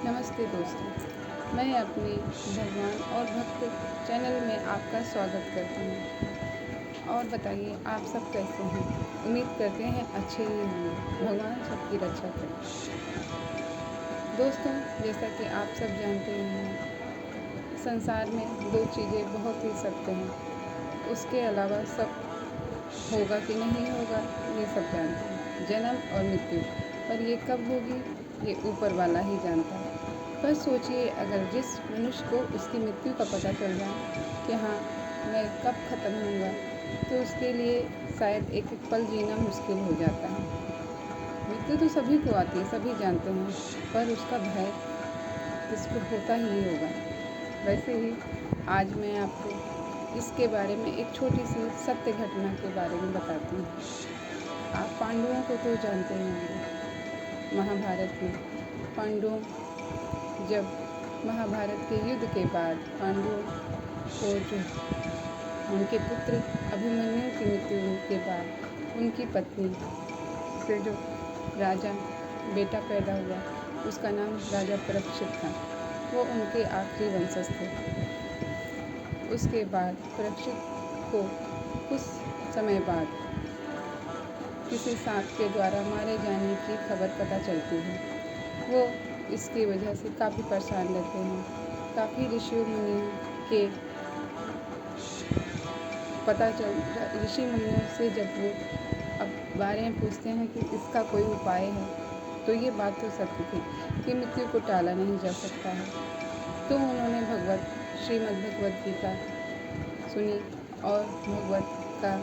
नमस्ते दोस्तों, मैं अपने भगवान और भक्त चैनल में आपका स्वागत करती हूँ। और बताइए आप सब कैसे हैं? उम्मीद करते हैं अच्छे ही होंगे। भगवान सबकी रक्षा करें। दोस्तों, जैसा कि आप सब जानते ही हैं, संसार में दो चीज़ें बहुत ही सत्य हैं। उसके अलावा सब होगा कि नहीं होगा ये सब जानते हैं, जन्म और मृत्यु। पर ये कब होगी ये ऊपर वाला ही जानता है। पर सोचिए, अगर जिस मनुष्य को उसकी मृत्यु का पता चल जाए कि हाँ मैं कब ख़त्म होऊंगा, तो उसके लिए शायद एक एक पल जीना मुश्किल हो जाता है। मृत्यु तो सभी को आती है, सभी जानते हैं, पर उसका भय किसको होता ही होगा। वैसे ही आज मैं आपको इसके बारे में एक छोटी सी सत्य घटना के बारे में बताती हूँ। आप पांडवों को तो जानते ही होंगे। महाभारत में पांडवों, जब महाभारत के युद्ध के बाद पांडवों को जो उनके पुत्र अभिमन्यु की मृत्यु के बाद उनकी पत्नी से जो राजा बेटा पैदा हुआ, उसका नाम राजा परीक्षित था। वो उनके आखिरी वंशज थे। उसके बाद परीक्षित को कुछ समय बाद किसी सांप के द्वारा मारे जाने की खबर पता चलती है। वो इसकी वजह से काफ़ी परेशान रहते हैं। काफ़ी ऋषि मुनियों से जब वो अब बारे में पूछते हैं कि इसका कोई उपाय है, तो ये बात तो सत्य थी कि मृत्यु को टाला नहीं जा सकता है। तो उन्होंने श्रीमद् भगवद गीता सुनी और भगवत का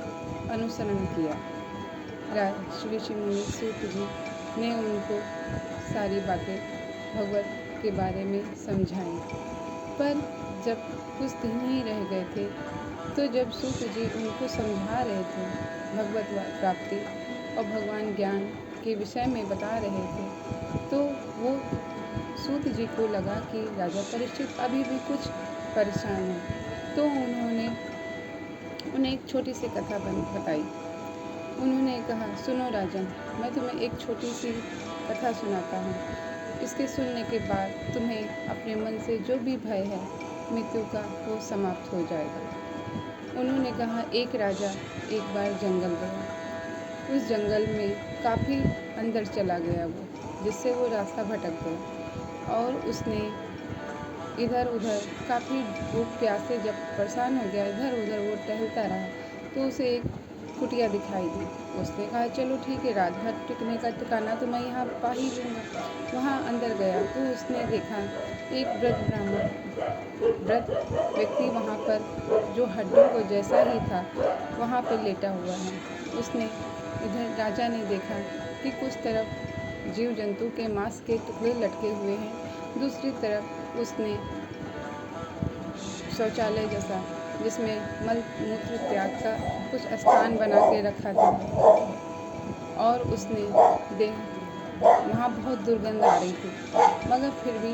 अनुसरण किया। ऋषि मुनि सूत जी ने उनको सारी बातें भगवत के बारे में समझाई। पर जब कुछ दिन ही रह गए थे, तो जब सूत जी उनको समझा रहे थे भगवत प्राप्ति और भगवान ज्ञान के विषय में बता रहे थे, तो वो सूत जी को लगा कि राजा परीक्षित अभी भी कुछ परेशान है। तो उन्होंने उन्हें एक छोटी सी कथा बताई। उन्होंने कहा, सुनो राजन, मैं तुम्हें एक छोटी सी कथा सुनाता हूँ। इसके सुनने के बाद तुम्हें अपने मन से जो भी भय है मृत्यु का, वो समाप्त हो जाएगा। उन्होंने कहा, एक राजा एक बार जंगल गया। उस जंगल में काफ़ी अंदर चला गया वो, जिससे वो रास्ता भटक गया। और उसने इधर उधर काफ़ी भूख प्यास से जब परेशान हो गया, इधर उधर वो टहलता रहा, तो उसे एक कुटिया दिखाई दी। उसने कहा, चलो ठीक है, रात भर टिकने का ठिकाना तो मैं यहाँ पा ही लूँगा। वहाँ अंदर गया तो उसने देखा एक वृद्ध व्यक्ति वहाँ पर, जो हड्डियों को जैसा ही था, वहाँ पर लेटा हुआ है। उसने इधर राजा ने देखा कि कुछ तरफ जीव जंतु के मांस के टुकड़े लटके हुए हैं, दूसरी तरफ उसने शौचालय जैसा, जिसमें मल मूत्र त्याग का कुछ स्थान बना के रखा था। और उसने वहाँ बहुत दुर्गंध आ रही थी, मगर फिर भी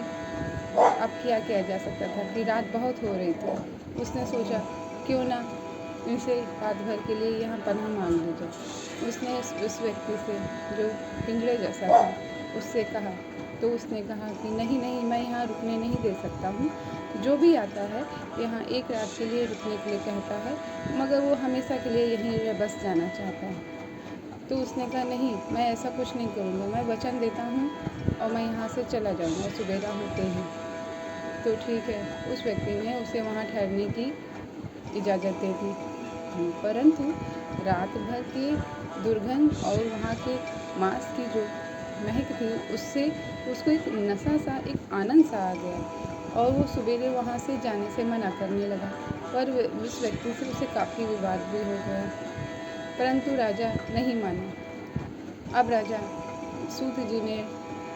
अब क्या किया जा सकता था कि रात बहुत हो रही थी। उसने सोचा, क्यों ना इनसे रात भर के लिए यहाँ पनाह मांग ली जाए। उसने उस व्यक्ति से, जो पिंजरे जैसा था, उससे कहा। तो उसने कहा कि नहीं नहीं, मैं यहाँ रुकने नहीं दे सकता हूँ। जो भी आता है यहाँ एक रात के लिए रुकने के लिए कहता है, मगर वो हमेशा के लिए यहीं बस जाना चाहता है। तो उसने कहा, नहीं, मैं ऐसा कुछ नहीं करूँगा, मैं वचन देता हूँ और मैं यहाँ से चला जाऊँगा सुबेरा होते ही। तो ठीक है, उस व्यक्ति ने उसे वहाँ ठहरने की इजाज़त दे दी। परंतु रात भर की दुर्गंध और वहाँ के मांस की जो महक थी, उससे उसको एक नशा सा, एक आनंद सा आ गया और वो सुबेरे वहाँ से जाने से मना करने लगा। पर उस व्यक्ति से उसे काफ़ी विवाद भी हो गया, परंतु राजा नहीं माना। अब राजा सूत जी ने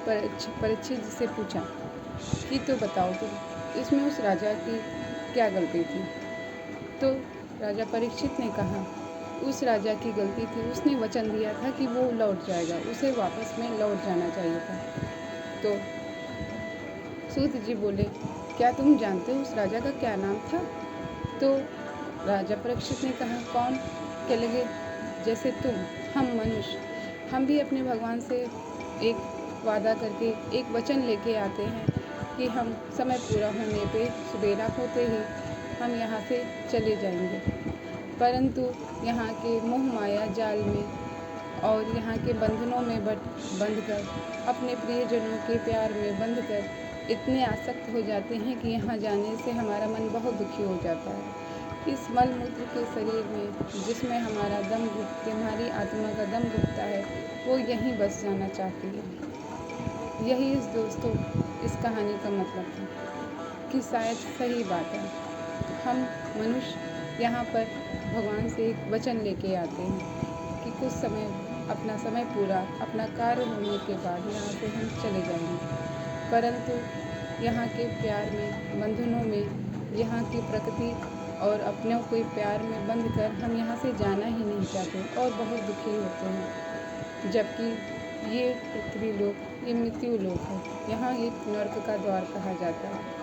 परीक्षित से पूछा कि तो बताओ तुम, इसमें उस राजा की क्या गलती थी? तो राजा परीक्षित ने कहा, उस राजा की गलती थी, उसने वचन दिया था कि वो लौट जाएगा, उसे वापस में लौट जाना चाहिए था। तो सूत जी बोले, क्या तुम जानते हो उस राजा का क्या नाम था? तो राजा परीक्षित ने कहा, कौन? क्या लगे, जैसे तुम, हम मनुष्य, हम भी अपने भगवान से एक वादा करके एक वचन लेके आते हैं कि हम समय पूरा होने पे सवेरा होते ही हम यहाँ से चले जाएंगे, परंतु यहाँ के मोह माया जाल में और यहाँ के बंधनों में बंधकर, अपने प्रियजनों के प्यार में बंधकर इतने आसक्त हो जाते हैं कि यहाँ जाने से हमारा मन बहुत दुखी हो जाता है। इस मल मूत्र के शरीर में जिसमें हमारा दम घुटते, हमारी आत्मा का दम घुटता है, वो यहीं बस जाना चाहती है। यही दोस्तों इस कहानी का मतलब है कि शायद सही बात है। हम मनुष्य यहाँ पर भगवान से एक वचन लेके आते हैं कि कुछ समय, अपना समय पूरा, अपना कार्य होने के बाद यहाँ से हम चले जाएंगे, परंतु यहाँ के प्यार में, बंधनों में, यहाँ की प्रकृति और अपनों को प्यार में बंध कर हम यहाँ से जाना ही नहीं चाहते और बहुत दुखी होते हैं। जबकि ये पृथ्वी लोक, ये मृत्यु लोक है, यहाँ एक नर्क का द्वार कहा जाता है।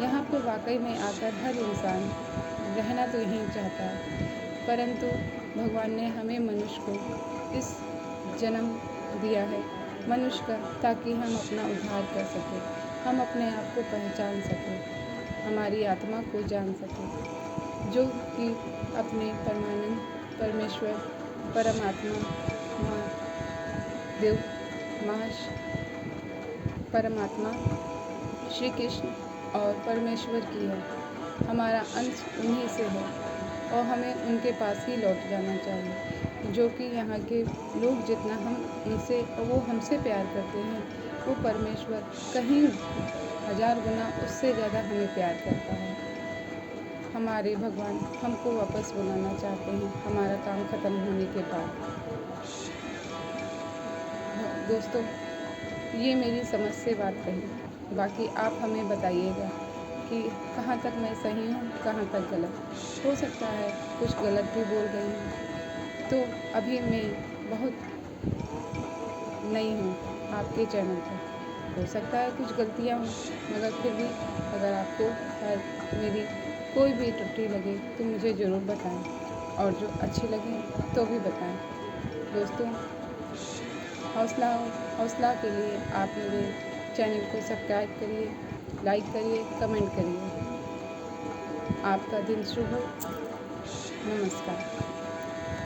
यहाँ पर वाकई में आकर हर इंसान रहना तो यहीं चाहता है, परंतु भगवान ने हमें मनुष्य को इस जन्म दिया है मनुष्य का, ताकि हम अपना उद्धार कर सकें, हम अपने आप को पहचान सकें, हमारी आत्मा को जान सकें, जो कि अपने परमानंद परमेश्वर, परमात्मा, महादेव, परमात्मा श्री कृष्ण और परमेश्वर की है। हमारा अंश उन्हीं से है और हमें उनके पास ही लौट जाना चाहिए। जो कि यहाँ के लोग जितना हम उनसे और वो हमसे प्यार करते हैं, वो परमेश्वर कहीं 1000 गुना उससे ज़्यादा हमें प्यार करता है। हमारे भगवान हमको वापस बुलाना चाहते हैं हमारा काम ख़त्म होने के बाद। दोस्तों, ये मेरी समझ से बात कही, बाकी आप हमें बताइएगा कि कहाँ तक मैं सही हूँ, कहाँ तक गलत। हो सकता है कुछ गलत भी बोल गई हूँ, तो अभी मैं बहुत नई हूँ आपके चैनल पर, हो सकता है कुछ गलतियाँ हों, मगर फिर भी अगर आपको मेरी कोई भी त्रुटि लगे तो मुझे ज़रूर बताएं, और जो अच्छी लगे तो भी बताएं। दोस्तों, हौसला के लिए आप मेरे चैनल को सब्सक्राइब करिए, लाइक करिए, कमेंट करिए। आपका दिन शुभ हो। नमस्कार।